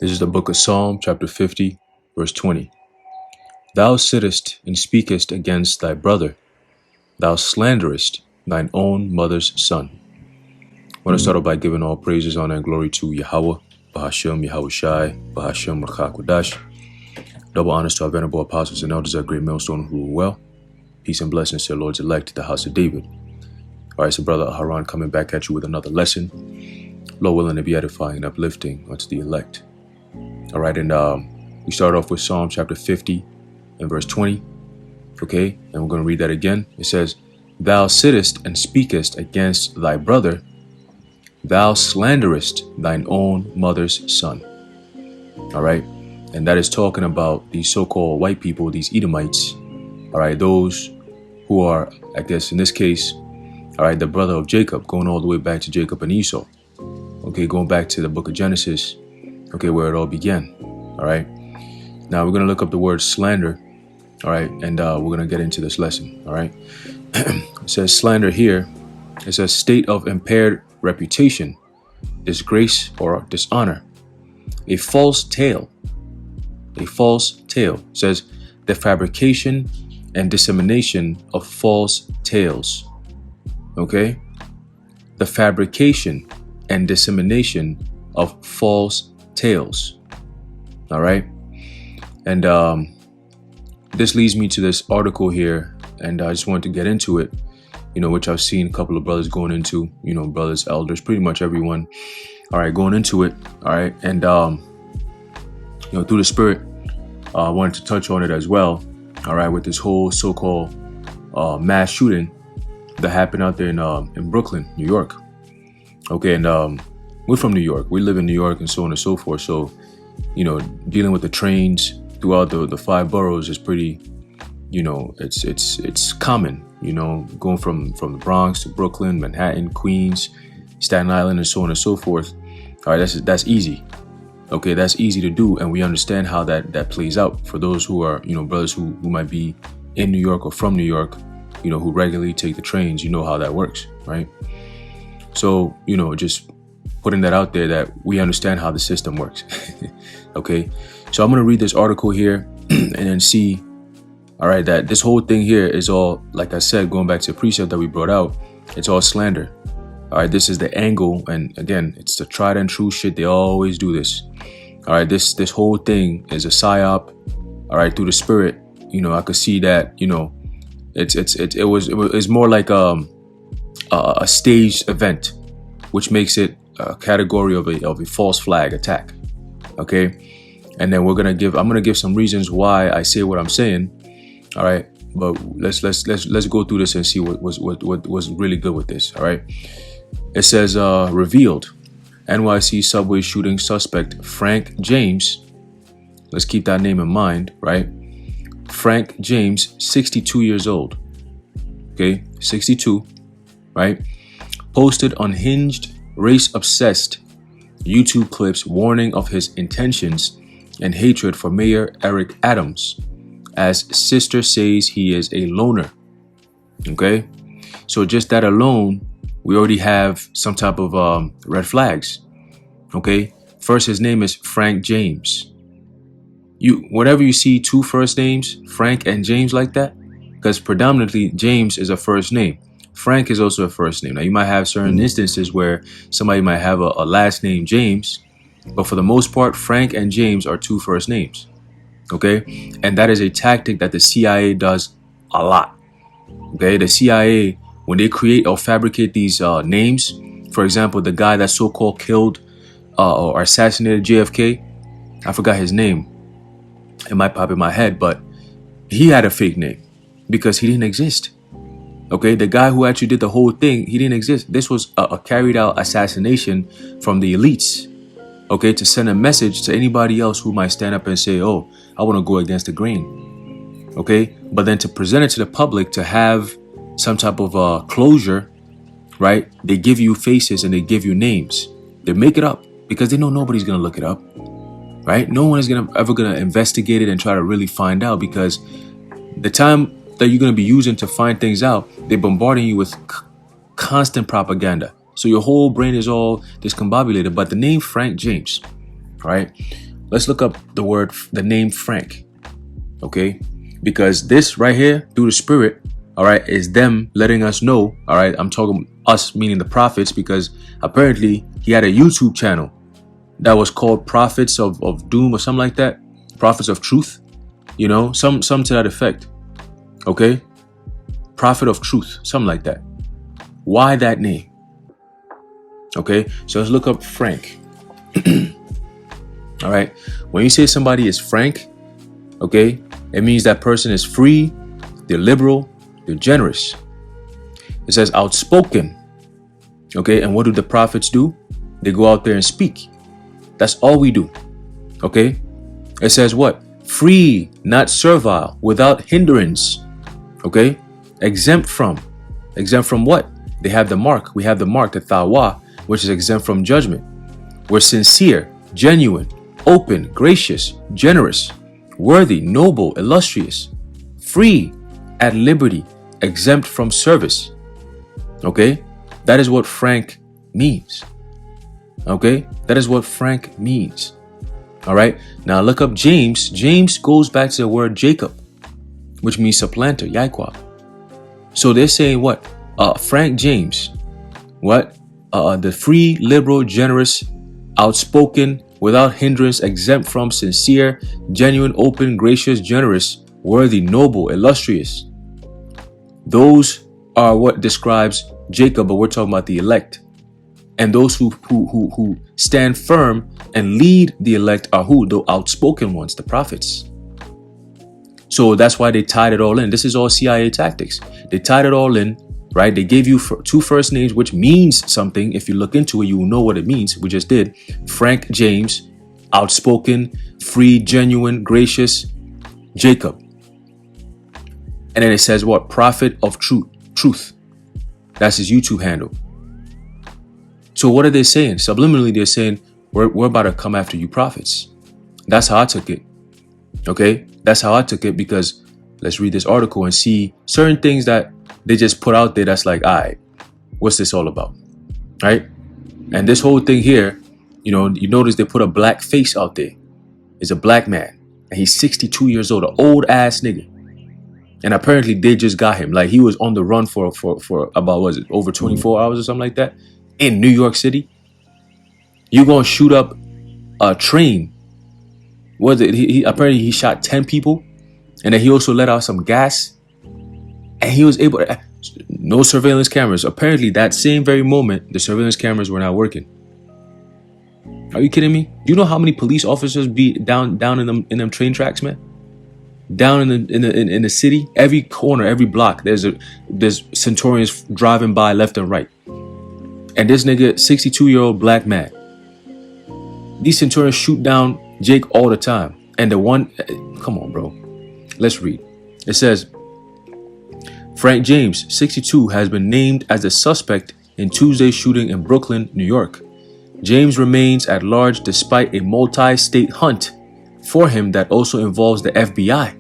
This is the book of Psalm, chapter 50, verse 20. Thou sittest and speakest against thy brother. Thou slanderest thine own mother's son. I want to start off by giving all praises, honor, and glory to Yahweh, Bahashem, Yahushai, Bahashem, Rakha. Double honors to our venerable apostles and elders, our great millstone who rule well. Peace and blessings to the Lord's elect, the house of David. All right, so Brother Haran coming back at you with another lesson. Lord willing to be edifying and uplifting unto the elect. All right, and we start off with Psalm chapter 50 and verse 20. Okay, and we're going to read that again. It says, Thou sittest and speakest against thy brother. Thou slanderest thine own mother's son. All right, and that is talking about these so-called white people, these Edomites. All right, those who are, I guess in this case, all right, the brother of Jacob, going all the way back to Jacob and Esau. Okay, going back to the book of Genesis, okay, where it all began. All right, now we're going to look up the word slander. All right, and we're going to get into this lesson. All right, it says slander here. It says state of impaired reputation, disgrace, or dishonor. A false tale. A false tale. It says the fabrication and dissemination of false tales. Okay, the fabrication and dissemination of false tales. All right, and this leads me to this article here, and I just wanted to get into it, which I've seen a couple of brothers going into, brothers, elders, pretty much everyone, all right, going into it. All right, and through the Spirit, I wanted to touch on it as well. All right, with this whole so-called mass shooting that happened out there in Brooklyn, New York. Okay, and we're from New York. We live in New York and so on and so forth. So, dealing with the trains throughout the five boroughs is pretty, it's common, going from the Bronx to Brooklyn, Manhattan, Queens, Staten Island, and so on and so forth. All right, that's easy. Okay, that's easy to do, and we understand how that plays out for those who are, brothers who might be in New York or from New York, who regularly take the trains. You know how that works, right? So, just putting that out there that we understand how the system works. Okay, so I'm going to read this article here and then see, all right, that this whole thing here is all, like I said, going back to the precept that we brought out, it's all slander. All right, this is the angle, and again, it's the tried and true shit. They always do this. All right, this whole thing is a psyop. All right, through the Spirit, I could see that, it was more like a staged event, which makes it a category of a false flag attack. Okay, and then I'm gonna give some reasons why I say what I'm saying. All right, but let's go through this and see what was really good with this. All right, it says revealed NYC subway shooting suspect Frank James. Let's keep that name in mind, right? Frank James, 62 years old. Okay, 62, right? Posted unhinged, race-obsessed YouTube clips warning of his intentions and hatred for Mayor Eric Adams, as sister says he is a loner. Okay, so just that alone, we already have some type of red flags. Okay, first, his name is Frank James. Whenever you see two first names, Frank and James, like that, because predominantly James is a first name. Frank is also a first name. Now, you might have certain instances where somebody might have a last name James, but for the most part, Frank and James are two first names. Okay, and that is a tactic that the CIA does a lot. Okay, the CIA, when they create or fabricate these names, for example, the guy that so-called killed or assassinated JFK, I forgot his name. It might pop in my head, but he had a fake name because he didn't exist. Okay, the guy who actually did the whole thing, he didn't exist. This was a carried out assassination from the elites. Okay, to send a message to anybody else who might stand up and say, oh, I want to go against the grain. Okay, but then to present it to the public, to have some type of closure, right? They give you faces and they give you names. They make it up because they know nobody's going to look it up, right? No one is ever going to investigate it and try to really find out, because the time that you're going to be using to find things out, they're bombarding you with constant propaganda. So your whole brain is all discombobulated. But the name Frank James, right? let's look up the name Frank. Okay, because this right here, through the Spirit, all right, is them letting us know. All right, I'm talking us, meaning the prophets, because apparently he had a YouTube channel that was called Prophets of Doom or something like that, Prophets of Truth, you know, some to that effect. Okay, Prophet of Truth, something like that. Why that name? Okay, so let's look up Frank. All right, when you say somebody is frank, okay, it means that person is free, they're liberal, they're generous. It says outspoken. Okay, and what do the prophets do? They go out there and speak. That's all we do. Okay, it says what? Free, not servile, without hindrance. Okay, exempt from what? They have the mark. We have the mark, the tawa, which is exempt from judgment. We're sincere, genuine, open, gracious, generous, worthy, noble, illustrious, free, at liberty, exempt from service. Okay, that is what frank means. Okay, that is what frank means. All right, now look up James. James goes back to the word Jacob, which means supplanter, Yaikwab. So they're saying what? Frank James, what? The free, liberal, generous, outspoken, without hindrance, exempt from, sincere, genuine, open, gracious, generous, worthy, noble, illustrious. Those are what describes Jacob, but we're talking about the elect. And those who stand firm and lead the elect are who? The outspoken ones, the prophets. So that's why they tied it all in. This is all CIA tactics. They tied it all in, right? They gave you two first names, which means something. If you look into it, you will know what it means. We just did. Frank James, outspoken, free, genuine, gracious, Jacob. And then it says what? Prophet of truth. That's his YouTube handle. So what are they saying? Subliminally, they're saying, we're about to come after you prophets. That's how I took it. Okay? That's how I took it, because let's read this article and see certain things that they just put out there that's like, all right, what's this all about? Right? And this whole thing here, you know, you notice they put a black face out there. It's a black man. And he's 62 years old, an old ass nigga. And apparently they just got him. Like he was on the run for about, was it, over 24 hours or something like that in New York City. You gonna shoot up a train. Was it? He apparently he shot 10 people, and then he also let out some gas. And he was able to, no surveillance cameras. Apparently that same very moment, the surveillance cameras were not working. Are you kidding me? Do you know how many police officers be down in them train tracks, man? Down in the city, every corner, every block, there's Centurions driving by left and right. And this nigga, 62-year-old black man, these Centurions shoot down Jake all the time. And the one, come on, bro. Let's read. It says, Frank James, 62, has been named as the suspect in Tuesday's shooting in Brooklyn, New York. James remains at large despite a multi-state hunt for him that also involves the FBI.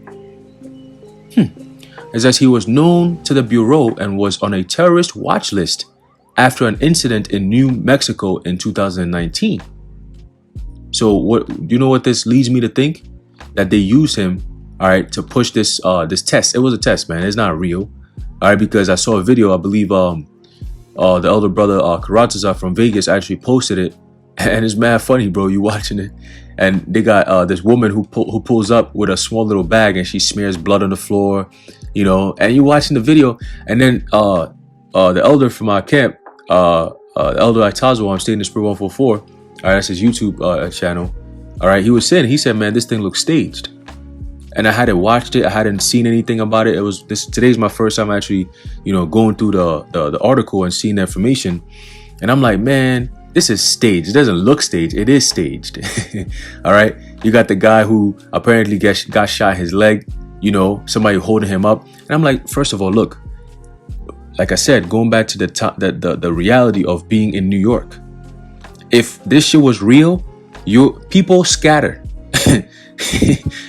It says he was known to the Bureau and was on a terrorist watch list after an incident in New Mexico in 2019. So what do you know what this leads me to think? That they used him, all right, to push this this test. It was a test, man. It's not real. All right, because I saw a video, I believe the elder brother Karatazar from Vegas actually posted it, and it's mad funny, bro. You watching it, and they got this woman who pulls up with a small little bag, and she smears blood on the floor, you know. And you watching the video, and then the elder from our camp, the elder Itazo, I'm staying in Spirit 144. All right, that's his YouTube channel. All right, he said, man, this thing looks staged. And I hadn't watched it. I hadn't seen anything about it. Today's my first time actually, you know, going through the article and seeing the information. And I'm like, man, this is staged. It doesn't look staged. It is staged. All right. You got the guy who apparently got shot in his leg, you know, somebody holding him up. And I'm like, first of all, look, like I said, going back to the reality of being in New York. If this shit was real, people scatter.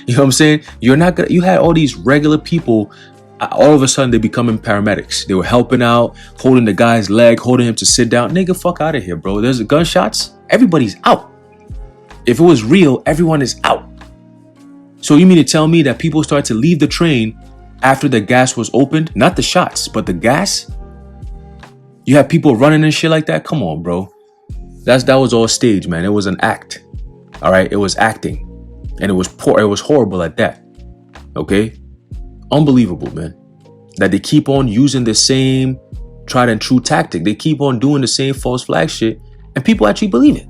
You know what I'm saying? You had all these regular people, all of a sudden they becoming paramedics. They were helping out, holding the guy's leg, holding him to sit down. Nigga, fuck out of here, bro. There's gunshots. Everybody's out. If it was real, everyone is out. So you mean to tell me that people started to leave the train after the gas was opened? Not the shots, but the gas? You have people running and shit like that? Come on, bro. That was all staged, man. It was an act. All right? It was acting. And it was poor. It was horrible at that. Okay? Unbelievable, man. That they keep on using the same tried and true tactic. They keep on doing the same false flag shit, and people actually believe it.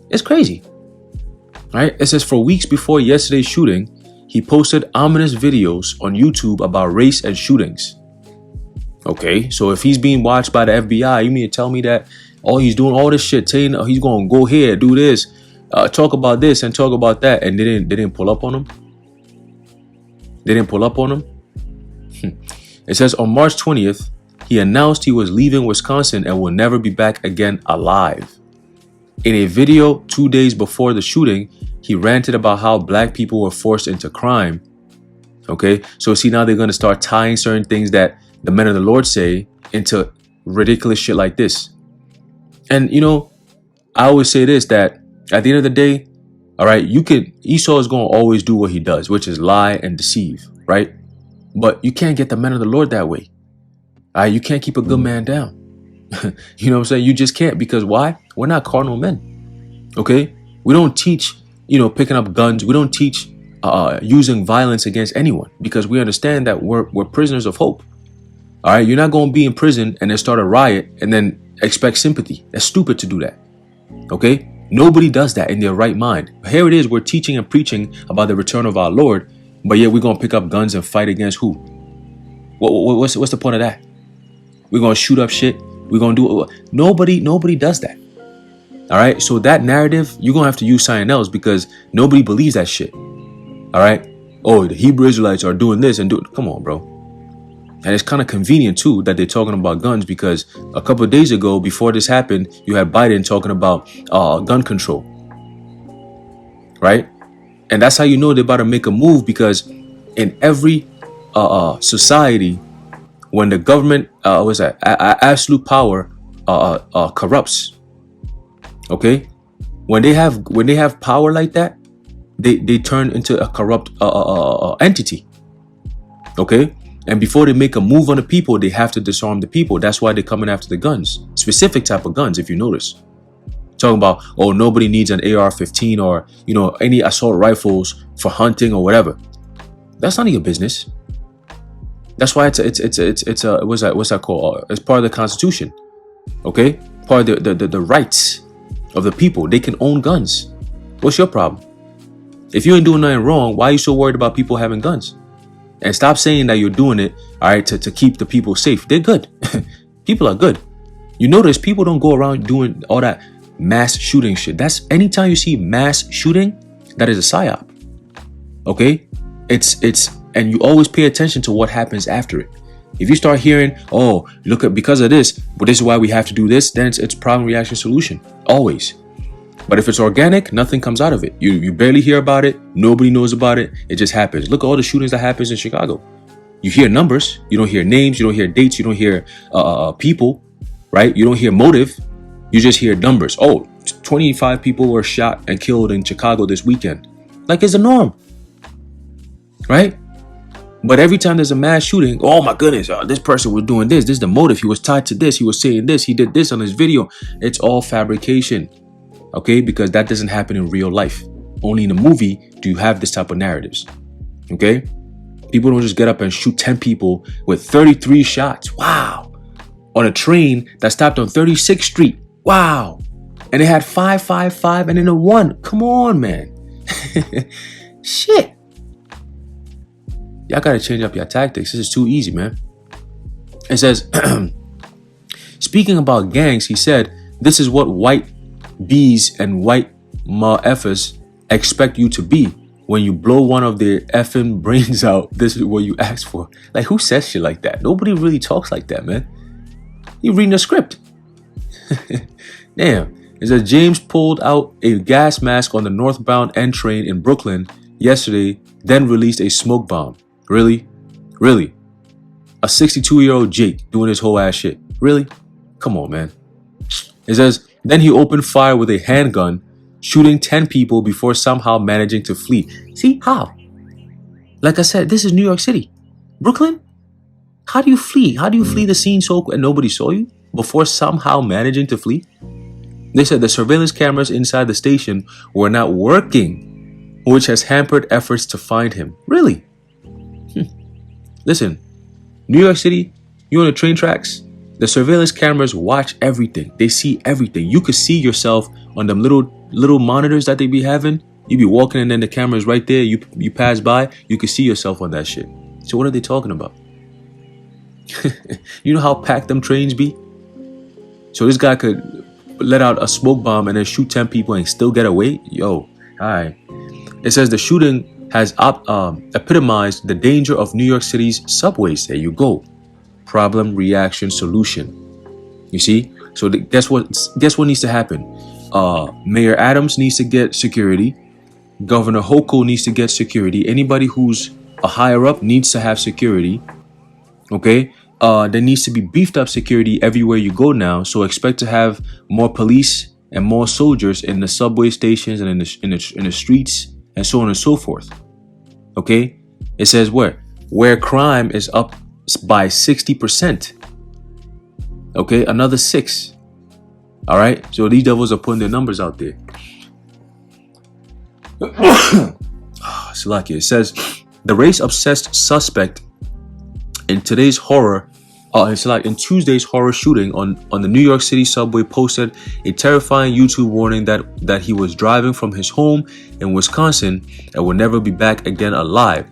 It's crazy. Right? It says for weeks before yesterday's shooting, he posted ominous videos on YouTube about race and shootings. Okay, so if he's being watched by the FBI, you mean to tell me that he's doing all this shit, saying he's gonna go here, do this, talk about this and talk about that, and they didn't pull up on him? They didn't pull up on him? It says on March 20th, he announced he was leaving Wisconsin and will never be back again alive. In a video 2 days before the shooting, he ranted about how black people were forced into crime. Okay, so see, now they're going to start tying certain things that the men of the Lord say into ridiculous shit like this. And, you know, I always say this, that at the end of the day, all right, Esau is going to always do what he does, which is lie and deceive, right? But you can't get the men of the Lord that way. All right, you can't keep a good man down. You know what I'm saying? You just can't, because why? We're not carnal men. Okay? We don't teach, picking up guns. We don't teach using violence against anyone, because we understand that we're prisoners of hope. All right? You're not going to be in prison and then start a riot and then expect sympathy. That's stupid to do that. Okay? Nobody does that in their right mind. Here it is. We're teaching and preaching about the return of our Lord, but yet we're going to pick up guns and fight against who? What's the point of that? We're going to shoot up shit. We're going to do it. Nobody does that. All right. So that narrative, you're going to have to use something else, because nobody believes that shit. All right. Oh, the Hebrew Israelites are doing this and do it. Come on, bro. And it's kind of convenient, too, that they're talking about guns, because a couple of days ago, before this happened, you had Biden talking about gun control. Right. And that's how you know they're about to make a move, because in every society, when the government absolute power corrupts, okay, when they have power like that, they turn into a corrupt entity, okay. And before they make a move on the people, they have to disarm the people. That's why they're coming after the guns, specific type of guns. If you notice, talking about, oh, nobody needs an AR-15 or any assault rifles for hunting or whatever. That's none of your business. That's why it's what's that called? It's part of the Constitution, okay? Part of the rights of the people. They can own guns. What's your problem? If you ain't doing nothing wrong, why are you so worried about people having guns? And stop saying that you're doing it, all right, to keep the people safe. They're good. People are good. You notice people don't go around doing all that mass shooting shit. That's anytime you see mass shooting, that is a psyop. Okay? And you always pay attention to what happens after it. If you start hearing, oh, look at because of this, but this is why we have to do this, then it's problem, reaction, solution. Always. But if it's organic, nothing comes out of it. You barely hear about it. Nobody knows about it. It just happens. Look at all the shootings that happens in Chicago. You hear numbers. You don't hear names. You don't hear dates. You don't hear people, right? You don't hear motive. You just hear numbers. Oh, 25 people were shot and killed in Chicago this weekend. Like it's a norm, right? But every time there's a mass shooting, oh my goodness, this person was doing this. This is the motive. He was tied to this. He was saying this. He did this on his video. It's all fabrication, okay? Because that doesn't happen in real life. Only in a movie do you have this type of narratives, okay? People don't just get up and shoot 10 people with 33 shots. Wow. On a train that stopped on 36th Street. Wow. And they had 555 and then a 1. Come on, man. Shit. Y'all gotta change up your tactics. This is too easy, man. It says, speaking about gangs, he said, this is what white bees and white ma-effers expect you to be. When you blow one of their effing brains out, this is what you ask for. Like, who says shit like that? Nobody really talks like that, man. You reading a script. Damn. It says, James pulled out a gas mask on the northbound N train in Brooklyn yesterday, then released a smoke bomb. Really? Really? A 62-year-old Jake doing his whole ass shit. Really? Come on, man. It says, then he opened fire with a handgun shooting 10 people before somehow managing to flee. See, how? Like I said, this is New York City. Brooklyn? How do you flee? How do you flee the scene so and nobody saw you before somehow managing to flee? They said the surveillance cameras inside the station were not working, which has hampered efforts to find him. Really? Listen, New York City, you on the train tracks, the surveillance cameras watch everything. They see everything. You could see yourself on them little monitors that they be having. You be walking and then the camera's right there. You pass by, you could see yourself on that shit. So what are they talking about? You know how packed them trains be? So this guy could let out a smoke bomb and then shoot 10 people and still get away? Yo, alright. It says the shooting has epitomized the danger of New York City's subways. There you go. Problem, reaction, solution. You see? So guess what needs to happen? Mayor Adams needs to get security. Governor Hochul needs to get security. Anybody who's a higher up needs to have security. Okay? There needs to be beefed up security everywhere you go now. So expect to have more police and more soldiers in the subway stations and in the streets and so on and so forth. Okay? It says where crime is up by 60%. Okay? Another 6. All right? So these devils are putting their numbers out there. Salakia. It says the race-obsessed suspect in Tuesday's horror shooting on the New York City subway posted a terrifying YouTube warning that he was driving from his home in Wisconsin and will never be back again alive.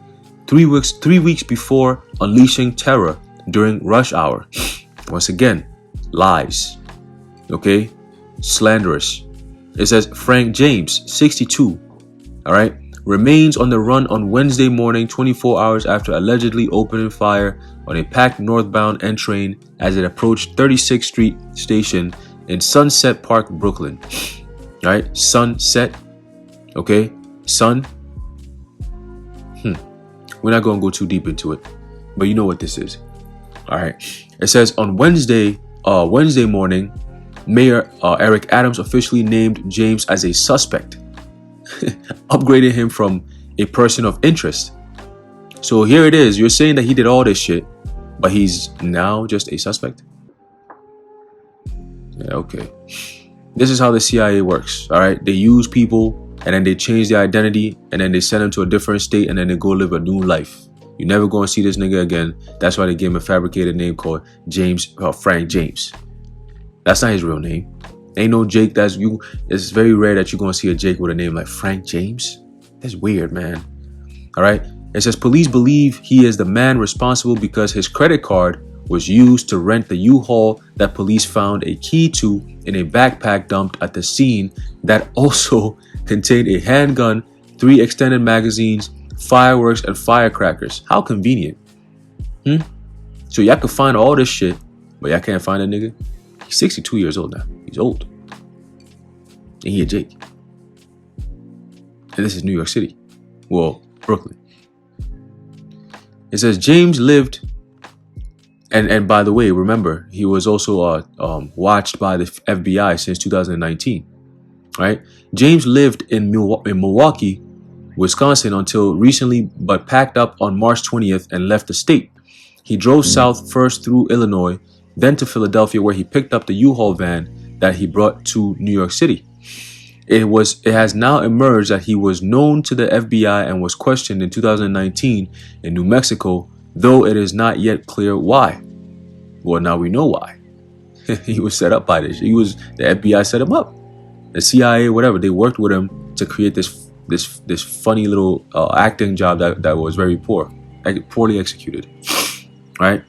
3 weeks before unleashing terror during rush hour. Once again, lies. Okay? Slanderous. It says Frank James, 62. All right? Remains on the run on Wednesday morning, 24 hours after allegedly opening fire on a packed northbound N train as it approached 36th Street station in Sunset Park, Brooklyn. All right, Sunset. Okay, Sun. We're not going to go too deep into it, but you know what this is. All right. It says on Wednesday morning, Mayor Eric Adams officially named James as a suspect, upgrading him from a person of interest. So here it is. You're saying that he did all this shit, but he's now just a suspect? Yeah, okay. This is how the CIA works, all right? They use people and then they change their identity and then they send them to a different state and then they go live a new life. You're never going to see this nigga again. That's why they gave him a fabricated name called Frank James. That's not his real name. Ain't no Jake. It's very rare that you're going to see a Jake with a name like Frank James. That's weird, man. All right. It says police believe he is the man responsible because his credit card was used to rent the U-Haul that police found a key to in a backpack dumped at the scene that also contained a handgun, 3 extended magazines, fireworks, and firecrackers. How convenient. So y'all can find all this shit, but y'all can't find a nigga. He's 62 years old now. He's old. And he a Jake. And this is New York City. Well, Brooklyn. It says James lived, and by the way, remember, he was also watched by the FBI since 2019. Right? James lived in Milwaukee, Wisconsin until recently, but packed up on March 20th and left the state. He drove south first through Illinois, then to Philadelphia, where he picked up the U-Haul van that he brought to New York City. It has now emerged that he was known to the FBI and was questioned in 2019 in New Mexico, though it is not yet clear why. Well, now we know why. He was set up by this. The FBI set him up. The CIA, whatever, they worked with him to create this funny little acting job that was very poorly executed. Right?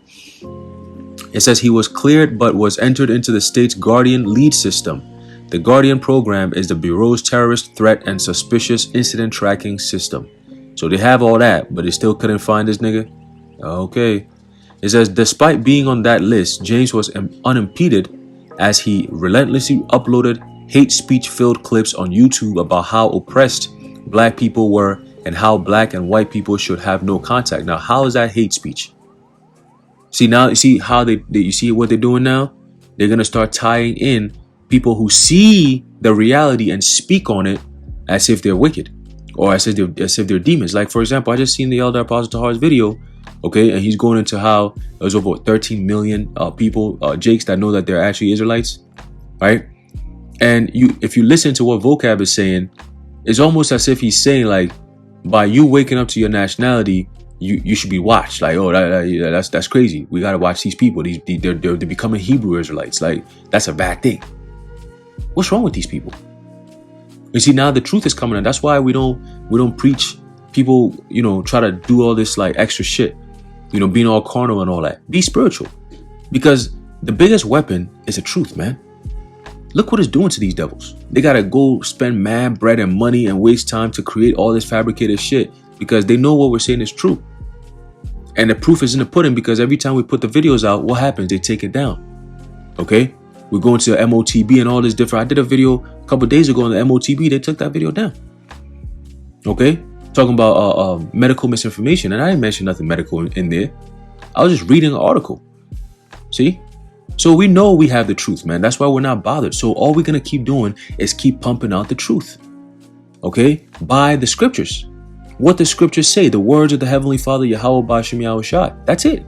It says he was cleared but was entered into the state's Guardian lead system. The Guardian program is the Bureau's terrorist threat and suspicious incident tracking system. So they have all that, but they still couldn't find this nigga? Okay. It says despite being on that list, James was unimpeded as he relentlessly uploaded hate speech-filled clips on YouTube about how oppressed black people were and how black and white people should have no contact. Now, how is that hate speech? See, now you see how you see what they're doing now? They're going to start tying in people who see the reality and speak on it as if they're wicked or as if they're demons. Like, for example, I just seen the Elder Apostle Tahar's video, okay, and he's going into how there's over 13 million people, Jakes, that know that they're actually Israelites, right? And if you listen to what Vocab is saying, it's almost as if he's saying, like, by you waking up to your nationality, you should be watched. Like, oh, that's crazy. We gotta watch these people. They're becoming Hebrew Israelites. Like, that's a bad thing. What's wrong with these people? You see, now the truth is coming, and that's why we don't preach. People, try to do all this like extra shit, being all carnal and all that. Be spiritual, because the biggest weapon is the truth, man. Look what it's doing to these devils. They gotta go spend mad bread and money and waste time to create all this fabricated shit because they know what we're saying is true. And the proof is in the pudding, because every time we put the videos out, what happens? They take it down. Okay? We're going to MOTB and all this different. I did a video a couple of days ago on the MOTB. They took that video down. Okay? Talking about medical misinformation. And I didn't mention nothing medical in there. I was just reading an article. See? So we know we have the truth, man. That's why we're not bothered. So all we're going to keep doing is keep pumping out the truth. Okay? By the scriptures. What the scriptures say. The words of the Heavenly Father, Yahweh Bashem Yahweh Shai. That's it.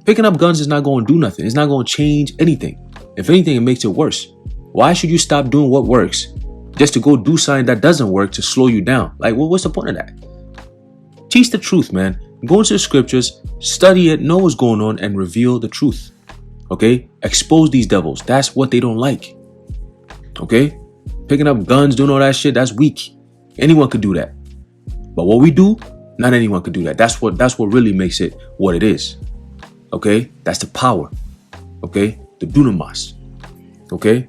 Picking up guns is not going to do nothing. It's not going to change anything. If anything, it makes it worse. Why should you stop doing what works just to go do something that doesn't work to slow you down? Like, what's the point of that? Teach the truth, man. Go into the scriptures, study it, know what's going on, and reveal the truth. Okay? Expose these devils. That's what they don't like. Okay? Picking up guns, doing all that shit, that's weak. Anyone could do that. But what we do, not anyone could do that. That's what really makes it what it is. Okay? That's the power. Okay? The dunamis. Okay?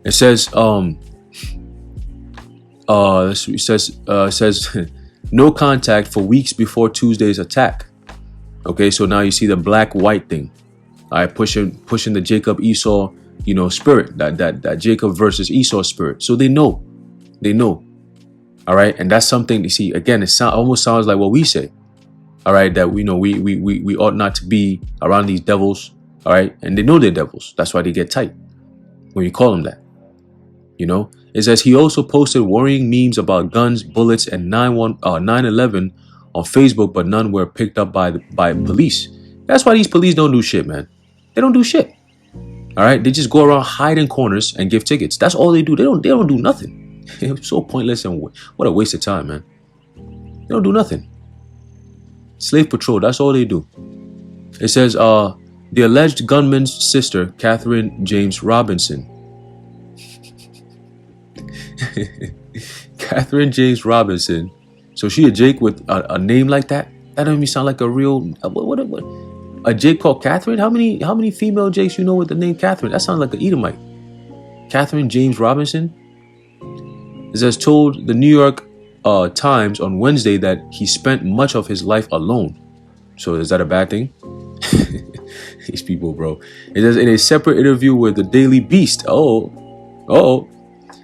It says, it says no contact for weeks before Tuesday's attack. Okay, so now you see the black-white thing. All right, pushing the Jacob Esau, spirit, that Jacob versus Esau spirit. So they know. All right, and that's something, you see, again, it almost sounds like what we say. All right, that we ought not to be around these devils. All right, and they know they're devils. That's why they get tight when you call them that. It says he also posted worrying memes about guns, bullets, and 9/11 on Facebook, but none were picked up by police. That's why these police don't do shit, man. They don't do shit. All right, they just go around hiding corners and give tickets. That's all they do. They don't do nothing. It's so pointless, and what a waste of time, man. They don't do nothing. Slave patrol. That's all they do. It says the alleged gunman's sister, Catherine James Robinson. Catherine James Robinson. So she a Jake with a name like that? That don't even sound like a real. What? A Jake called Catherine? How many female Jakes you know with the name Catherine? That sounds like an Edomite. Catherine James Robinson. It says told the New York Times on Wednesday that he spent much of his life alone. So is that a bad thing? These people, bro. It says in a separate interview with the Daily Beast.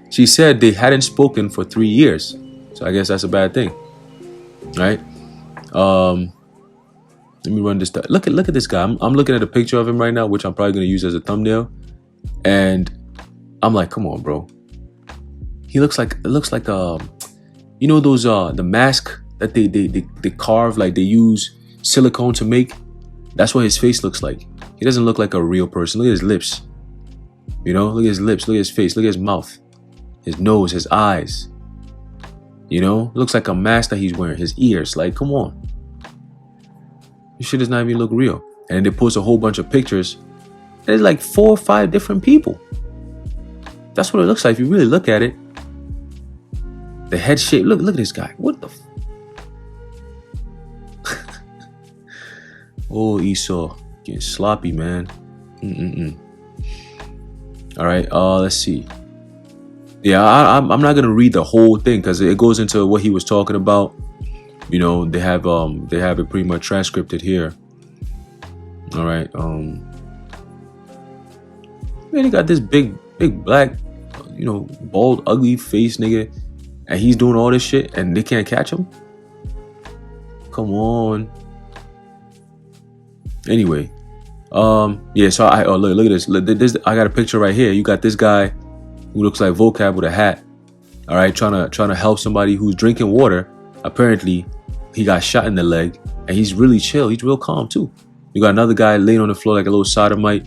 She said they hadn't spoken for 3 years. So I guess that's a bad thing. Right? Let me run this down. Look at this guy. I'm looking at a picture of him right now, which I'm probably gonna use as a thumbnail. And I'm like, come on, bro. It looks like those the mask that they carve, like they use silicone to make. That's what his face looks like. He doesn't look like a real person. Look at his lips. Look at his lips, look at his face, look at his mouth, his nose, his eyes. Looks like a mask that he's wearing, his ears. Like, come on. This shit does not even look real. And then they post a whole bunch of pictures. There's like 4 or 5 different people. That's what it looks like if you really look at it. The head shape. Look at this guy. What the Oh, Esau. Getting sloppy, man. All right, let's see. Yeah, I'm not gonna read the whole thing because it goes into what he was talking about. They have it pretty much transcripted here. All right. Man, he got this big black, bald, ugly face nigga, and he's doing all this shit, and they can't catch him. Come on. Anyway, yeah. So look at this. I got a picture right here. You got this guy. who looks like vocab with a hat, all right, trying to help somebody who's drinking water. Apparently, he got shot in the leg, and he's really chill. He's real calm too. You got another guy laying on the floor like a little sodomite.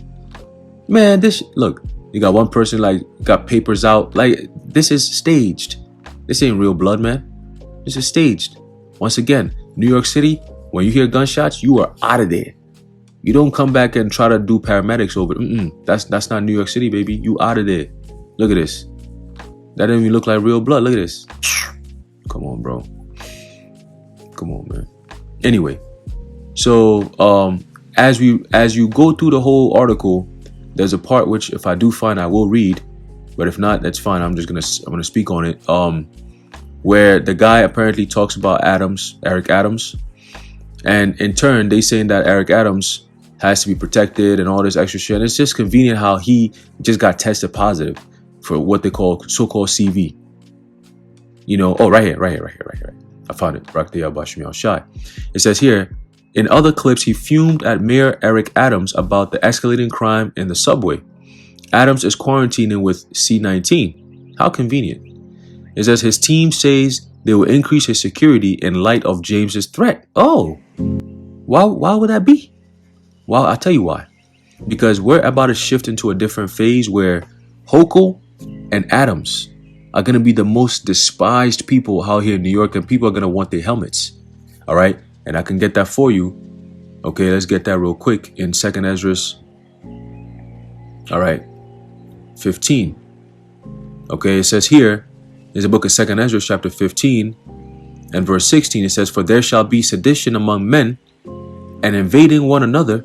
Man, look. You got one person like got papers out. Like, this is staged. This ain't real blood, man. This is staged. Once again, New York City, when you hear gunshots, you are out of there. You don't come back and try to do paramedics over. That's not New York City, baby. You out of there. Look at this. That didn't even look like real blood. Look at this. Come on, bro. Come on, man. Anyway, so as you go through the whole article, there's a part which, if I do find, I will read, but if not, that's fine. I'm gonna speak on it. Where the guy apparently talks about Eric Adams, and in turn they saying that Eric Adams has to be protected and all this extra shit. And it's just convenient how he just got tested positive for what they call so-called CV. You know, oh, right here. I found it. It says here, in other clips, he fumed at Mayor Eric Adams about the escalating crime in the subway. Adams is quarantining with C-19. How convenient. It says his team says they will increase his security in light of James's threat. Oh, why would that be? Well, I'll tell you why. Because we're about to shift into a different phase where Hochul and Adams are going to be the most despised people out here in New York, and people are going to want their helmets. All right. And I can get that for you. Okay, let's get that real quick in 2nd Esdras. All right. 15. Okay, it says here, there's a book of 2nd Esdras chapter 15 and verse 16. It says, for there shall be sedition among men, and invading one another.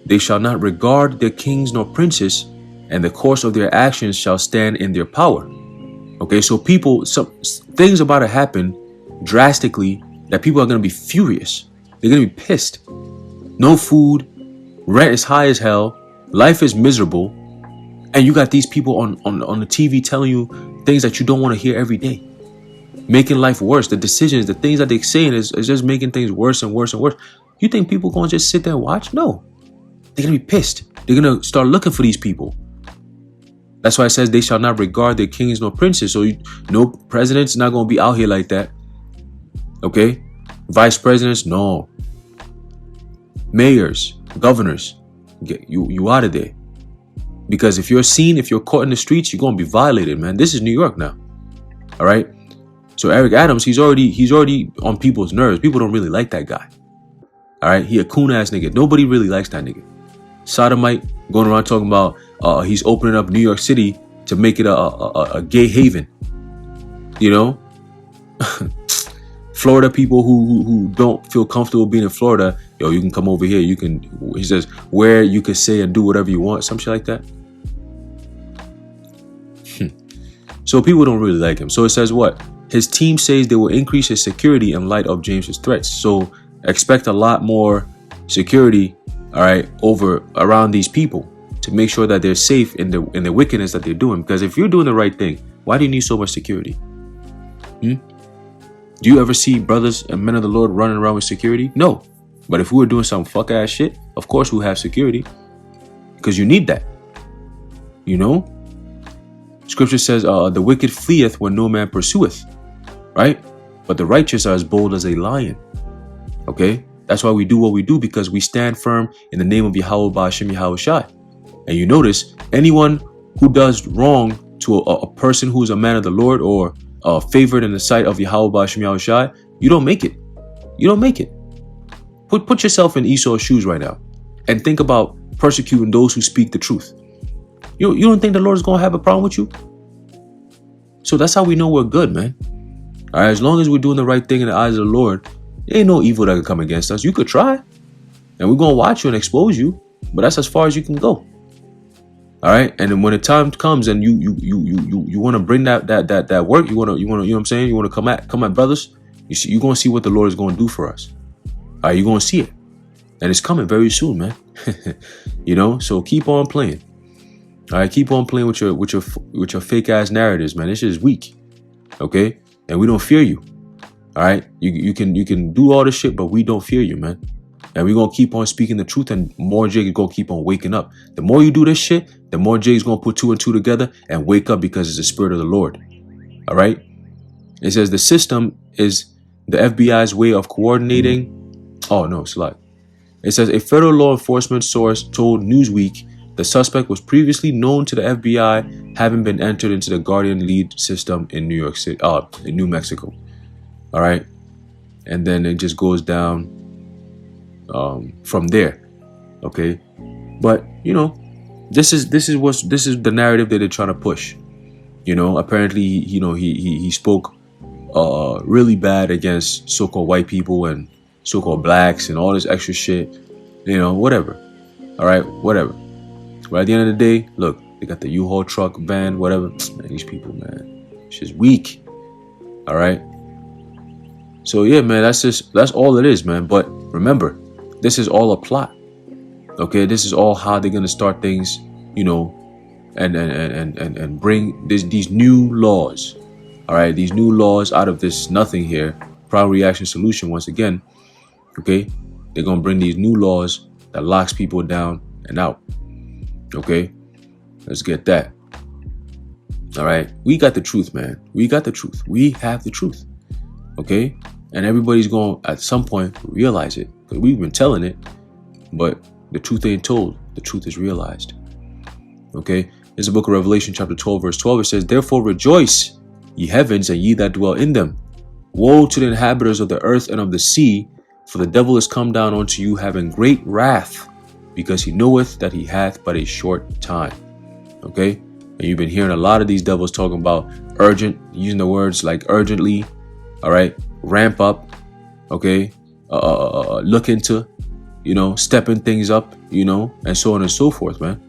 They shall not regard their kings nor princes, and the course of their actions shall stand in their power. Okay, so some things about to happen drastically that people are going to be furious. They're going to be pissed. No food, rent is high as hell, life is miserable, and you got these people on the TV telling you things that you don't want to hear every day, making life worse. The decisions, the things that they're saying is just making things worse and worse and worse. You think people going to just sit there and watch? No. They're going to be pissed. They're going to start looking for these people. That's why it says they shall not regard their kings nor princes. So no president's not going to be out here like that. Okay? Vice presidents, no. Mayors, governors, get you out of there. Because if you're caught in the streets, you're going to be violated, man. This is New York now. All right? So Eric Adams, he's already on people's nerves. People don't really like that guy. All right? He a coon ass nigga. Nobody really likes that nigga. Sodomite, going around talking about he's opening up New York City to make it a gay haven. You know? Florida people who don't feel comfortable being in Florida, yo, you can come over here. He says, where you can say and do whatever you want, some shit like that. So people don't really like him. So it says what? His team says they will increase his security in light of James's threats. So expect a lot more security, all right, around these people to make sure that they're safe in the wickedness that they're doing. Because if you're doing the right thing, why do you need so much security? Do you ever see brothers and men of the Lord running around with security? No. But if we were doing some fuck ass shit, of course we'll have security. Because you need that. You know? Scripture says, the wicked fleeth when no man pursueth. Right? But the righteous are as bold as a lion. Okay? That's why we do what we do, because we stand firm in the name of Yahweh Ba'ashem Yahweh Shai. And you notice, anyone who does wrong to a person who's a man of the Lord or favored in the sight of Yahweh Ba'ashem Yahweh Shai, you don't make it. You don't make it. Put yourself in Esau's shoes right now and think about persecuting those who speak the truth. You don't think the Lord is going to have a problem with you? So that's how we know we're good, man. All right, as long as we're doing the right thing in the eyes of the Lord, there ain't no evil that can come against us. You could try, and we're going to watch you and expose you, but that's as far as you can go. All right, and then when the time comes and you want to bring that work, you want to, you know what I'm saying? You want to come at brothers, you're going to see what the Lord is going to do for us. All right, you're going to see it. And it's coming very soon, man. You know, so keep on playing. All right, keep on playing with your fake ass narratives, man. This shit is weak. Okay? And we don't fear you. All right? You can do all this shit, but we don't fear you, man. And we're going to keep on speaking the truth, and more Jake is going to keep on waking up. The more you do this shit, the more Jake's going to put 2 and 2 together and wake up, because it's the Spirit of the Lord. All right? It says the system is the FBI's way of coordinating. Oh, no, it's a lie. It says a federal law enforcement source told Newsweek the suspect was previously known to the FBI, having been entered into the Guardian lead system in New York City, in New Mexico. All right. And then it just goes down from there. Okay. But, you know, this is the narrative that they're trying to push. You know, apparently, you know, he spoke really bad against so-called white people and so-called blacks and all this extra shit. You know, whatever. All right, whatever. But at the end of the day, look, they got the U-Haul truck, van, whatever. Man, these people, man, it's just weak. All right. So yeah, man, that's all it is, man. But remember, this is all a plot. Okay, this is all how they're gonna start things, you know, and bring these new laws. All right, these new laws out of this nothing here. Problem, reaction, solution. Once again, okay, they're gonna bring these new laws that locks people down and out. Okay, let's get that. All right, we got the truth, man. We got the truth. We have the truth. Okay, and everybody's going to at some point realize it, because we've been telling it, but the truth ain't told. The truth is realized. Okay, there's the book of Revelation chapter 12 verse 12. It says, therefore rejoice, ye heavens, and ye that dwell in them. Woe to the inhabitants of the earth and of the sea, for the devil is come down unto you, having great wrath, because he knoweth that he hath but a short time. Okay, and you've been hearing a lot of these devils talking about urgent, using the words like urgently. All right, ramp up. Okay, look into, you know, stepping things up, you know, and so on and so forth, man.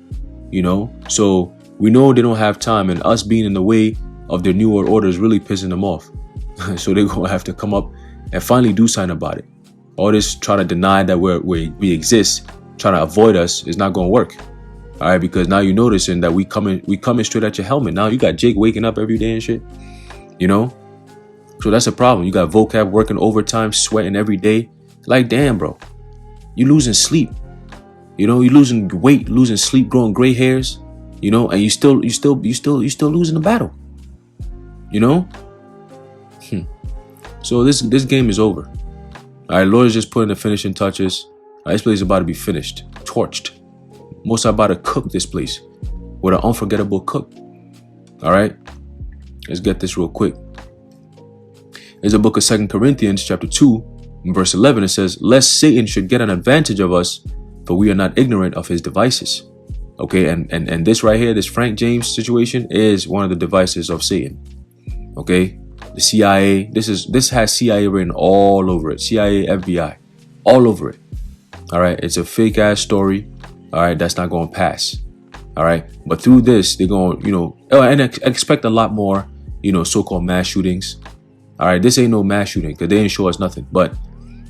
You know, so we know they don't have time, and us being in the way of their new world order is really pissing them off. So they're gonna have to come up and finally do something about it. All this trying to deny that we exist, trying to avoid us, is not gonna work. All right, because now you're noticing that we coming straight at your helmet. Now you got Jake waking up every day and shit. You know, so that's a problem. You got vocab working overtime, sweating every day. Like, damn, bro, you losing sleep. You know, you losing weight, losing sleep, growing gray hairs. You know, and you still losing the battle. You know. So this game is over. All right, Lord is just putting the finishing touches. All right, this place is about to be finished, torched. Most are about to cook this place with an unforgettable cook. All right, let's get this real quick. There's a book of 2 Corinthians chapter 2, verse 11. It says, lest Satan should get an advantage of us, for we are not ignorant of his devices. Okay, and this right here, this Frank James situation, is one of the devices of Satan. Okay, the CIA, this has CIA written all over it. CIA, FBI, all over it. All right, it's a fake ass story. All right, that's not going to pass. All right, but through this, they're going, you know, and expect a lot more, you know, so-called mass shootings. All right, this ain't no mass shooting, because they didn't show us nothing, but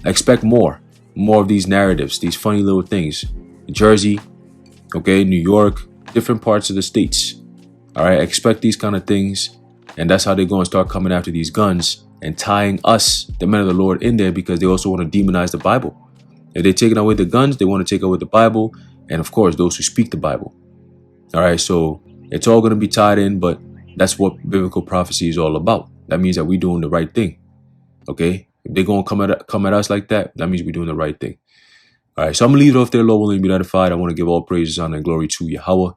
expect more of these narratives, these funny little things. Jersey, okay, New York, different parts of the states. All right, expect these kind of things, and that's how they're going to start coming after these guns and tying us, the men of the Lord, in there, because they also want to demonize the Bible. If they're taking away the guns, they want to take away the Bible, and of course, those who speak the Bible. All right, so it's all going to be tied in, but that's what biblical prophecy is all about. That means that we're doing the right thing. Okay, if they're going to come at us like that, that means we're doing the right thing. All right, so I'm going to leave it off there. Lord willing, be notified. I want to give all praises, honor, and glory to Yahweh,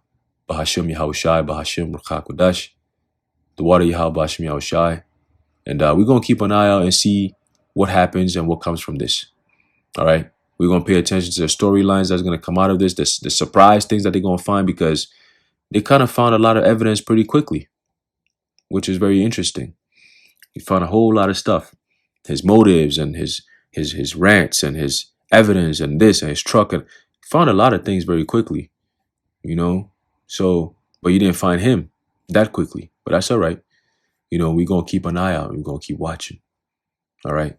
Bahashim Yahweh Shai, Bahashim Rakha Kodash, the water Yahweh, Bahashim Yahweh Shai. And we're going to keep an eye out and see what happens and what comes from this. All right, we're going to pay attention to the storylines that's going to come out of this, the surprise things that they're going to find, because they kind of found a lot of evidence pretty quickly, which is very interesting. He found a whole lot of stuff, his motives and his rants and his evidence and this and his truck, and found a lot of things very quickly, you know. So, but you didn't find him that quickly, but that's all right. You know, we're going to keep an eye out. We're going to keep watching. All right.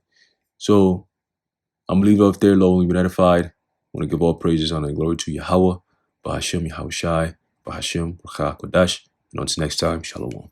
So I'm going to leave it up there, Lord, we've been edified. I want to give all praises, honor, and glory to Yahweh, Bahashim Yahweh Shai, Bahashim Rakha Kodash. And until next time, Shalom.